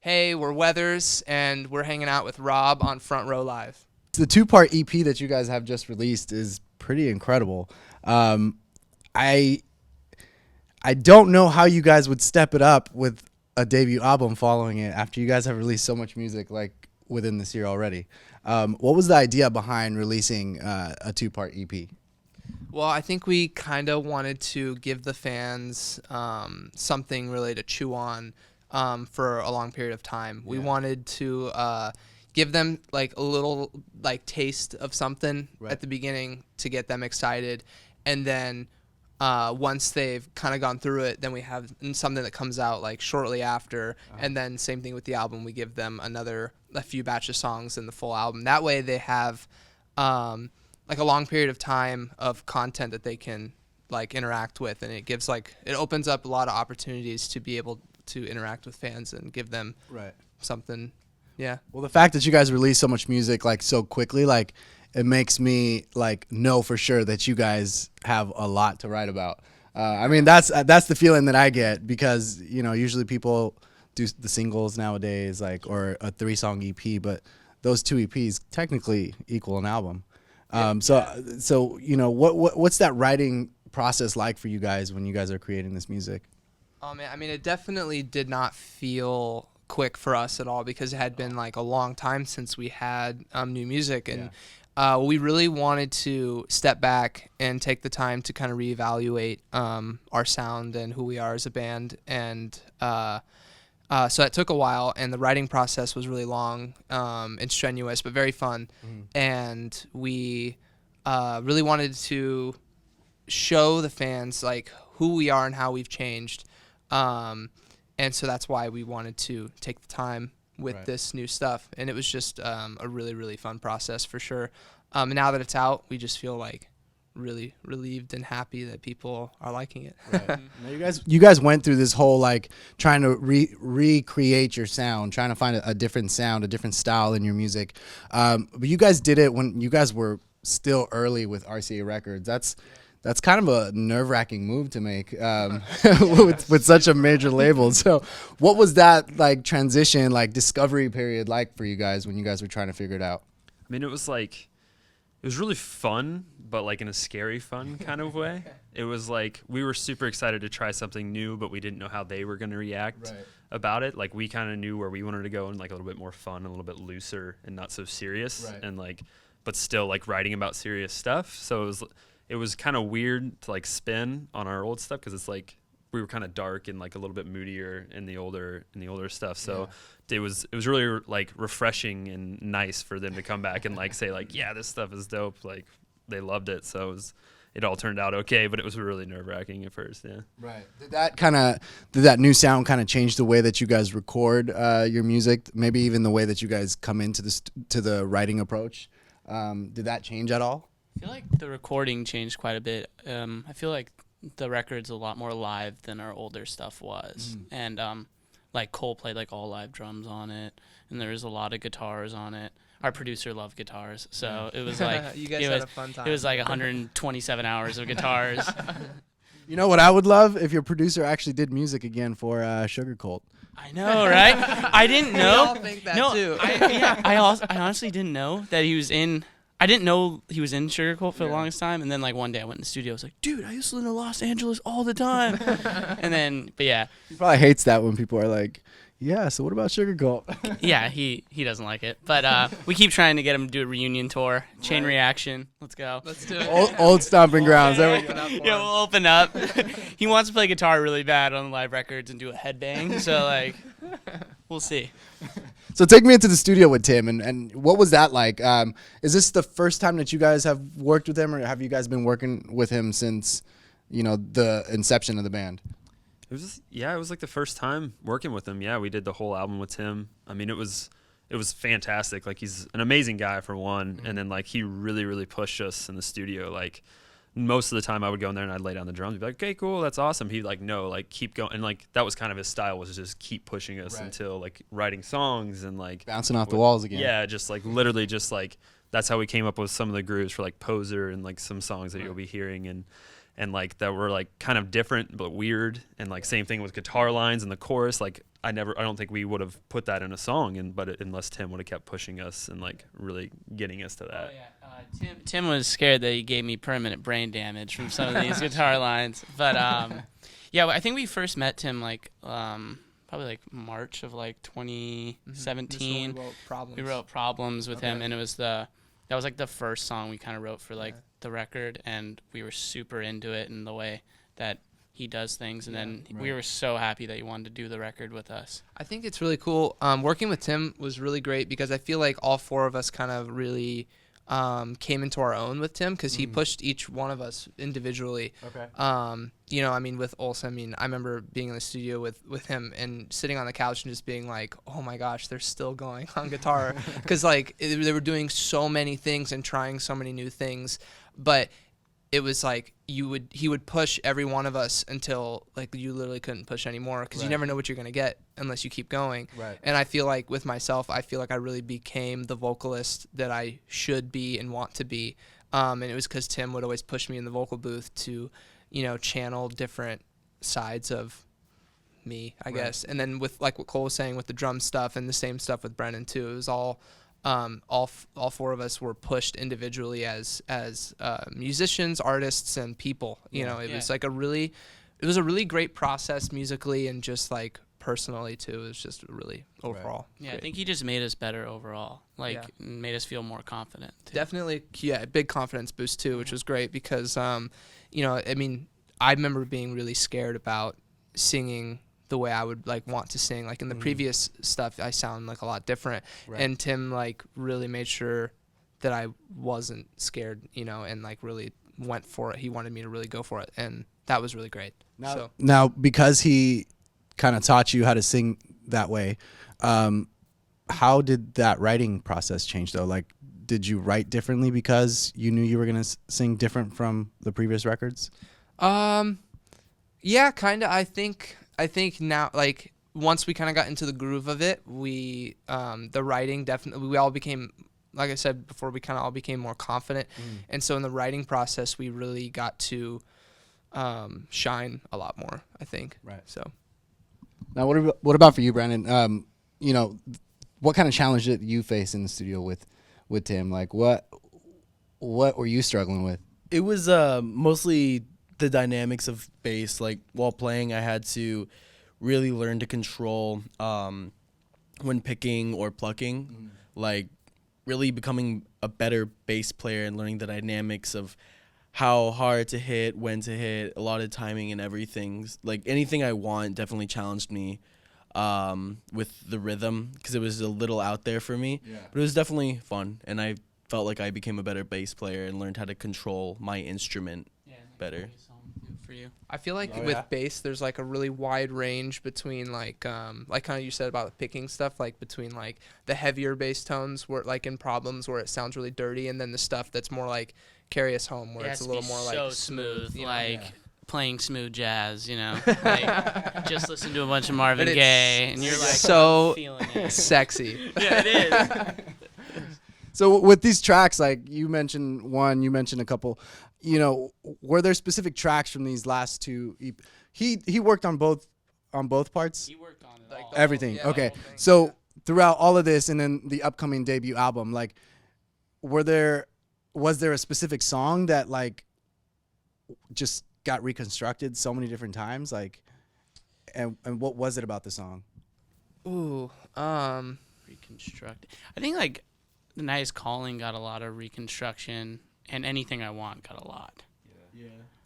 hey, we're Weathers, and we're hanging out with Rob on Front Row Live. The two-part EP that you guys have just released is pretty incredible. I don't know how you guys would step it up with a debut album following it after you guys have released so much music like within this year already. What was the idea behind releasing a two-part EP? Well, I think we kind of wanted to give the fans something really to chew on for a long period of time. We wanted to give them like a little like taste of something at the beginning to get them excited, and then once they've kind of gone through it, then we have something that comes out like shortly after, and then same thing with the album. We give them a few batch of songs in the full album. That way they have like a long period of time of content that they can like interact with, and it opens up a lot of opportunities to be able to interact with fans and give them something. Yeah. Well, the fact that you guys release so much music like so quickly, like it makes me like know for sure that you guys have a lot to write about. I mean, that's the feeling that I get, because usually people do the singles nowadays, like, or a 3-song EP, but those 2 EPs technically equal an album. So what's that writing process like for you guys when you guys are creating this music? Oh man, I mean, it definitely did not feel quick for us at all, because it had been like a long time since we had new music, and we really wanted to step back and take the time to kind of reevaluate our sound and who we are as a band, and so it took a while, and the writing process was really long and strenuous, but very fun. And we really wanted to show the fans like who we are and how we've changed. And so that's why we wanted to take the time with this new stuff. And it was just a really, really fun process for sure. And now that it's out, we just feel like really relieved and happy that people are liking it. Now you guys went through this whole like trying to recreate your sound, trying to find a different sound, a different style in your music. But you guys did it when you guys were still early with RCA Records. That's kind of a nerve-wracking move to make with such a major label. So what was that like transition, like discovery period like for you guys when you guys were trying to figure it out? I mean, it was really fun, but like in a scary fun kind of way. It was like we were super excited to try something new, but we didn't know how they were going to react about it. Like we kind of knew where we wanted to go, and like a little bit more fun, a little bit looser and not so serious, and like, but still like writing about serious stuff. So it was kind of weird to like spin on our old stuff, because it's like we were kind of dark and like a little bit moodier in the older stuff. So it was really like refreshing and nice for them to come back and like say like, yeah, this stuff is dope. Like they loved it. So it all turned out okay, but it was really nerve-wracking at first. Yeah. Right. Did that new sound kind of change the way that you guys record your music? Maybe even the way that you guys come into to the writing approach. Did that change at all? I feel like the recording changed quite a bit. I feel like the record's a lot more live than our older stuff was. And like Cole played like all live drums on it, and there was a lot of guitars on it. Our producer loved guitars, so it was like you guys had a fun time. It was like 127 hours of guitars. You know what I would love? If your producer actually did music again for Sugarcult. I know, right? I didn't know. We all think that too. I honestly didn't know that he was in. I didn't know he was in Sugarcult for the longest time, and then like one day I went in the studio. I was like, "Dude, I used to live in Los Angeles all the time." And then, but yeah, he probably hates that when people are like, "Yeah, so what about Sugarcult?" Yeah, he doesn't like it, but we keep trying to get him to do a reunion tour. Chain Reaction, let's go. Let's do it. Old stomping grounds. There we go. Yeah, we'll open up. He wants to play guitar really bad on the live records and do a headbang. So like, we'll see. So take me into the studio with Tim, and what was that like? Is this the first time that you guys have worked with him, or have you guys been working with him since, the inception of the band? It was like the first time working with him. Yeah, we did the whole album with Tim. I mean, it was fantastic. Like he's an amazing guy for one, and then like he really, really pushed us in the studio. Like most of the time I would go in there and I'd lay down the drums and be like, okay, cool, that's awesome. He'd like, no, like keep going. And like that was kind of his style, was just keep pushing us until like writing songs and like bouncing off the walls again. Yeah, just like literally just like that's how we came up with some of the grooves for like Poser and like some songs that you'll be hearing, and like that were like kind of different but weird, and like same thing with guitar lines and the chorus. Like I don't think we would have put that in a song, unless Tim would have kept pushing us and like really getting us to that. Oh, yeah. Tim was scared that he gave me permanent brain damage from some of these guitar lines. But yeah, I think we first met Tim like probably like March of like 2017. We wrote Problems with him, and that was like the first song we kind of wrote for like the record, and we were super into it and the way that he does things, and then we were so happy that he wanted to do the record with us. I think it's really cool. Working with Tim was really great because I feel like all four of us kind of really came into our own with Tim, because he pushed each one of us individually. Okay. You know, I mean, with Olsen, I mean, I remember being in the studio with him and sitting on the couch and just being like, oh my gosh, they're still going on guitar. Because, like, they were doing so many things and trying so many new things. But it was like he would push every one of us until like you literally couldn't push anymore, because you never know what you're going to get unless you keep going. Right. And I feel like with myself, I feel like I really became the vocalist that I should be and want to be. And it was because Tim would always push me in the vocal booth to, you know, channel different sides of me, I guess. And then with like what Cole was saying with the drum stuff, and the same stuff with Brennan too, it was all four of us were pushed individually as musicians, artists, and people. You know, it was like a really great process musically and just like personally too. It was just really overall. Yeah, great. I think he just made us better overall. Like made us feel more confident too. Definitely, yeah, big confidence boost too, which was great because you know, I mean, I remember being really scared about singing the way I would like want to sing. Like in the previous stuff, I sound like a lot different. And Tim like really made sure that I wasn't scared, you know, and like really went for it. He wanted me to really go for it, and that was really great. Now because he kind of taught you how to sing that way, how did that writing process change though? Like, did you write differently because you knew you were gonna sing different from the previous records? Yeah, kind of. I think now, like, once we kind of got into the groove of it, the writing definitely, we all became, like I said before, we kind of all became more confident. And so in the writing process, we really got to shine a lot more, I think. Right. So. Now, what about for you, Brandon? You know, what kind of challenge did you face in the studio with Tim? Like, what were you struggling with? It was mostly the dynamics of bass. Like while playing, I had to really learn to control when picking or plucking, like really becoming a better bass player and learning the dynamics of how hard to hit, when to hit, a lot of timing and everything. Like anything I want definitely challenged me with the rhythm, because it was a little out there for me. But it was definitely fun, and I felt like I became a better bass player and learned how to control my instrument better. For you. I feel like with bass, there's like a really wide range between like kind of you said about the picking stuff, like between like the heavier bass tones where like in Problems where it sounds really dirty, and then the stuff that's more like Carry Us Home where it's a little more like so smooth, you know? like playing smooth jazz, you know. Like just listen to a bunch of Marvin Gaye and you're like so feeling it. sexy. Yeah, it is. So with these tracks, like you mentioned one, you mentioned a couple, you know, were there specific tracks from these last two? He worked on both parts? He worked on it Like all. Everything. Yeah, okay. the whole thing, So throughout all of this and then the upcoming debut album, like was there a specific song that like just got reconstructed so many different times? Like and what was it about the song? Ooh, Reconstruct. I think like The Night Is Calling got a lot of reconstruction, and Anything I Want got a lot.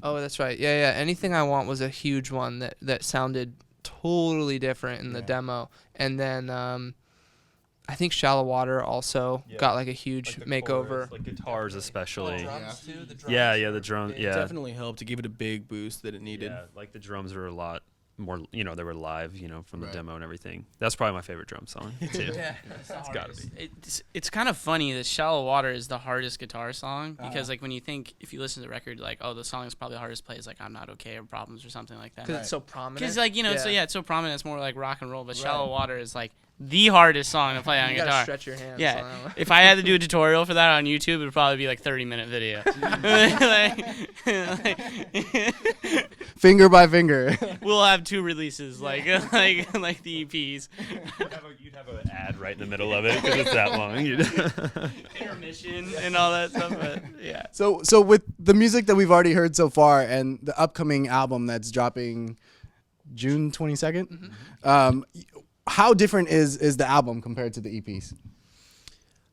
oh, that's right. Yeah. Anything I Want was a huge one that sounded totally different in the demo. And then I think Shallow Water also got like a huge Like the makeover. chorus, like guitars especially. Drums too, the drums. Yeah, the drum. It Yeah, definitely helped to give it a big boost that it needed. yeah, like the drums were a lot more. You know, they were live. You know, from the demo and everything. That's probably my favorite drum song too. Yeah. It's gotta be. It's kind of funny that Shallow Water is the hardest guitar song, because like when you think, if you listen to the record, like, oh, the song is probably the hardest played, like I'm Not Okay or Problems or something like that. Because it's so prominent. Because like, you know, it's so prominent, it's more like rock and roll, but Shallow Water is like the hardest song to play on You guitar. gotta stretch your hands. Yeah, on that one. if I had to do a tutorial for that on YouTube, it'd probably be like 30-minute video. Finger by finger. We'll have 2 releases, like the EPs. You'd have an ad right in the middle of it because it's that long. Intermission and all that stuff, but yeah. So with the music that we've already heard so far and the upcoming album that's dropping June 22nd, how different is the album compared to the EPs?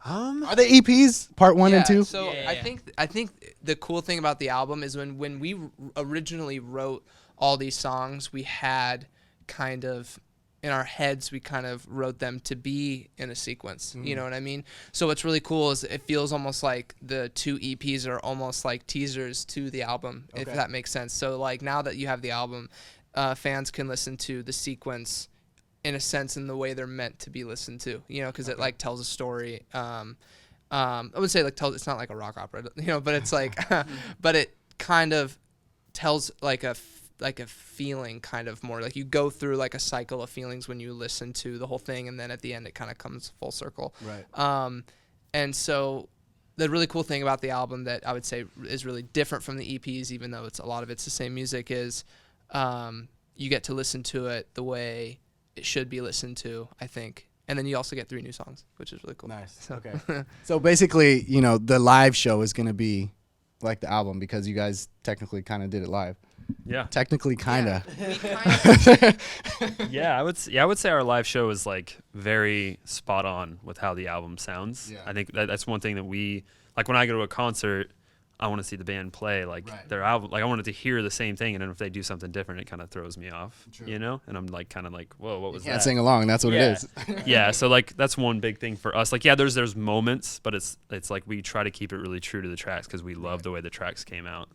Are the EPs part 1 and 2? So Yeah. I think the cool thing about the album is when we originally wrote all these songs, we had kind of in our heads, we kind of wrote them to be in a sequence. You know what I mean? So what's really cool is it feels almost like the 2 EPs are almost like teasers to the album, if that makes sense. So like now that you have the album, fans can listen to the sequence in a sense in the way they're meant to be listened to, you know, because it like tells a story. I would say like it's not like a rock opera, you know, but it's like, but it kind of tells like a feeling kind of more like you go through like a cycle of feelings when you listen to the whole thing, and then at the end it kind of comes full circle. Right. And so the really cool thing about the album that I would say is really different from the EPs, even though a lot of it's the same music, is you get to listen to it the way it should be listened to, I think. And then you also get 3 new songs, which is really cool. Nice. So. Okay. So basically, you know, the live show is going to be like the album because you guys technically kind of did it live. Yeah. Technically, kind of. Yeah, I would say our live show is like very spot on with how the album sounds. Yeah. I think that's one thing that we like when I go to a concert, I want to see the band play like their album. Like I wanted to hear the same thing, and then if they do something different, it kind of throws me off. True. You know, and I'm like kind of like, whoa, what was Can't that? sing along. That's what it is. Yeah, so like that's one big thing for us. Like there's moments, but it's like we try to keep it really true to the tracks because we love the way the tracks came out.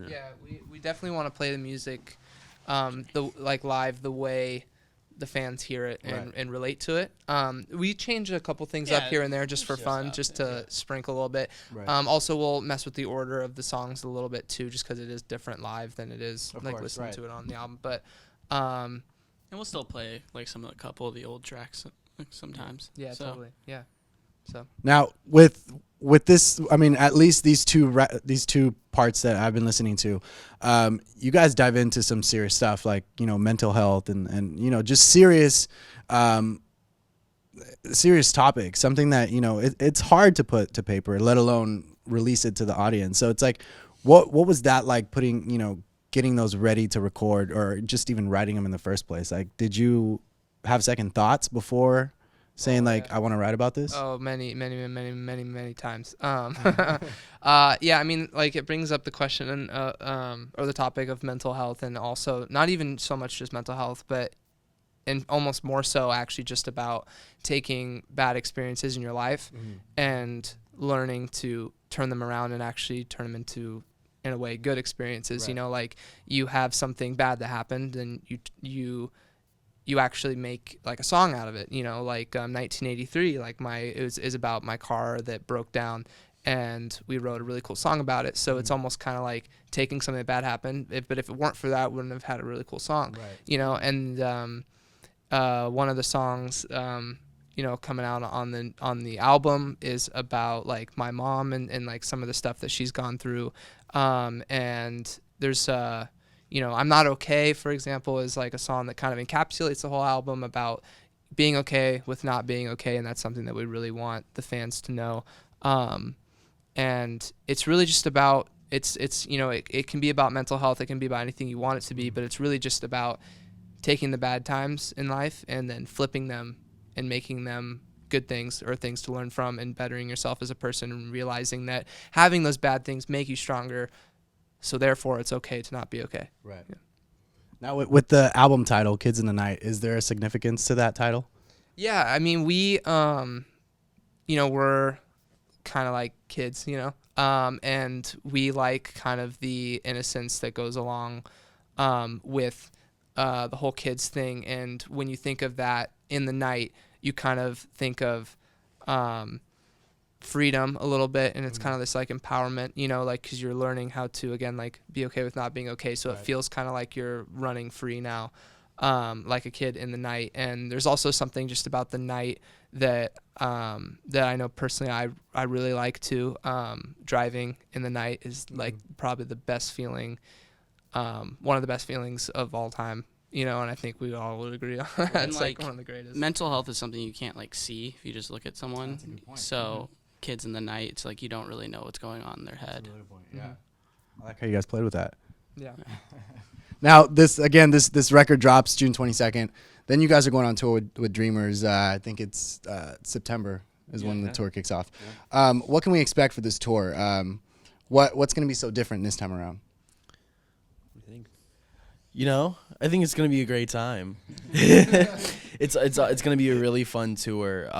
Yeah, we definitely want to play the music, like live the way the fans hear it and relate to it. We change a couple things up here and there just for fun, just to sprinkle a little bit. Right. Also, we'll mess with the order of the songs a little bit too, just because it is different live than it is Of like course, listening right. to it on the album. But And we'll still play like a couple of the old tracks like, sometimes. yeah, So, totally. Yeah. So Now with this, I mean, at least these two parts that I've been listening to, you guys dive into some serious stuff like, you know, mental health and you know, just serious topics, something that, you know, it's hard to put to paper, let alone release it to the audience. So it's like, what was that like putting, you know, getting those ready to record or just even writing them in the first place? Like, did you have second thoughts before saying like, I want to write about this? Oh, many times. Yeah, I mean, like it brings up the question or the topic of mental health, and also not even so much just mental health, but and almost more so actually just about taking bad experiences in your life and learning to turn them around and actually turn them into, in a way, good experiences. You know, like you have something bad that happened and you actually make like a song out of it, you know, like 1983, like is about my car that broke down, and we wrote a really cool song about it. So it's almost kind of like taking something bad happened, but if it weren't for that, we wouldn't have had a really cool song, you know. And one of the songs, you know, coming out on the album is about like my mom and like some of the stuff that she's gone through, and there's you know, I'm Not Okay, for example, is like a song that kind of encapsulates the whole album about being okay with not being okay, and that's something that we really want the fans to know. And it's really just about, it's you know, it can be about mental health, it can be about anything you want it to be, but it's really just about taking the bad times in life and then flipping them and making them good things or things to learn from, and bettering yourself as a person and realizing that having those bad things make you stronger. So therefore, it's okay to not be okay. Right. Yeah. Now, with the album title, Kids in the Night, is there a significance to that title? Yeah, I mean, we, you know, we're kind of like kids, you know, and we like kind of the innocence that goes along with the whole kids thing. And when you think of that in the night, you kind of think of freedom a little bit, and it's kind of this like empowerment, you know, like because you're learning how to, again, like be okay with not being okay, so it feels kind of like you're running free now. like a kid in the night. And there's also something just about the night that that I know personally I really like too. Driving in the night is like probably the best feeling, one of the best feelings of all time. You know, and I think we all would agree on that. And, It's like one of the greatest. Mental health is something you can't like see if you just look at someone. That's a good point. So kids in the night, it's like you don't really know what's going on in their head. That's a really good point. Yeah. I like how you guys played with that. Yeah. Now, this record drops June 22nd. Then you guys are going on tour with Dreamers. I think it's September is when the tour kicks off. Yeah. What can we expect for this tour? What's going to be so different this time around? What do you think? You know, I think it's gonna be a great time. It's gonna be a really fun tour.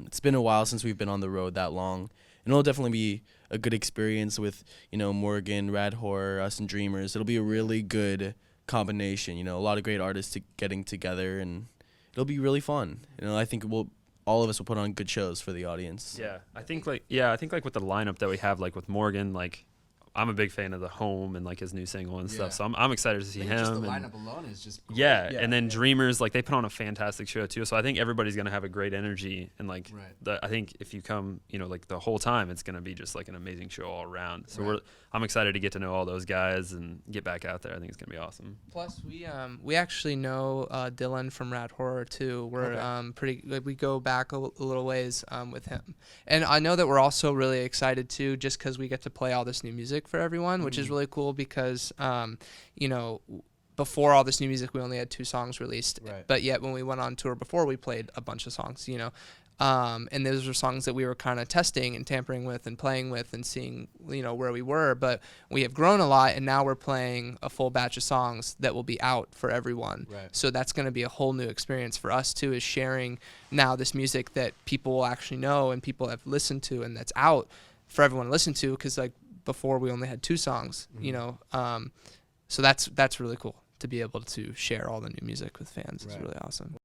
It's been a while since we've been on the road that long, and it'll definitely be a good experience with Morgan, Rad Horror, us, and Dreamers. It'll be a really good combination. A lot of great artists getting together, and it'll be really fun. I think all of us will put on good shows for the audience. Yeah, I think like with the lineup that we have, like with Morgan, like I'm a big fan of the Home and like his new single and stuff. So I'm excited to see him. Just the and lineup alone is just great. yeah, and then Dreamers, like they put on a fantastic show too. So I think everybody's gonna have a great energy, and like I think if you come, like the whole time, it's gonna be just like an amazing show all around. So I'm excited to get to know all those guys and get back out there. I think it's gonna be awesome. Plus, we actually know Dylan from Rad Horror too. We're pretty like we go back a little ways with him, and I know that we're also really excited too, just because we get to play all this new music for everyone, which is really cool because before all this new music, we only had 2 songs released, but yet when we went on tour before, we played a bunch of songs, and those were songs that we were kind of testing and tampering with and playing with and seeing, where we were. But we have grown a lot, and now we're playing a full batch of songs that will be out for everyone. So that's going to be a whole new experience for us too, is sharing now this music that people will actually know and people have listened to and that's out for everyone to listen to, because like before we only had 2 songs, so that's really cool to be able to share all the new music with fans. It's really awesome.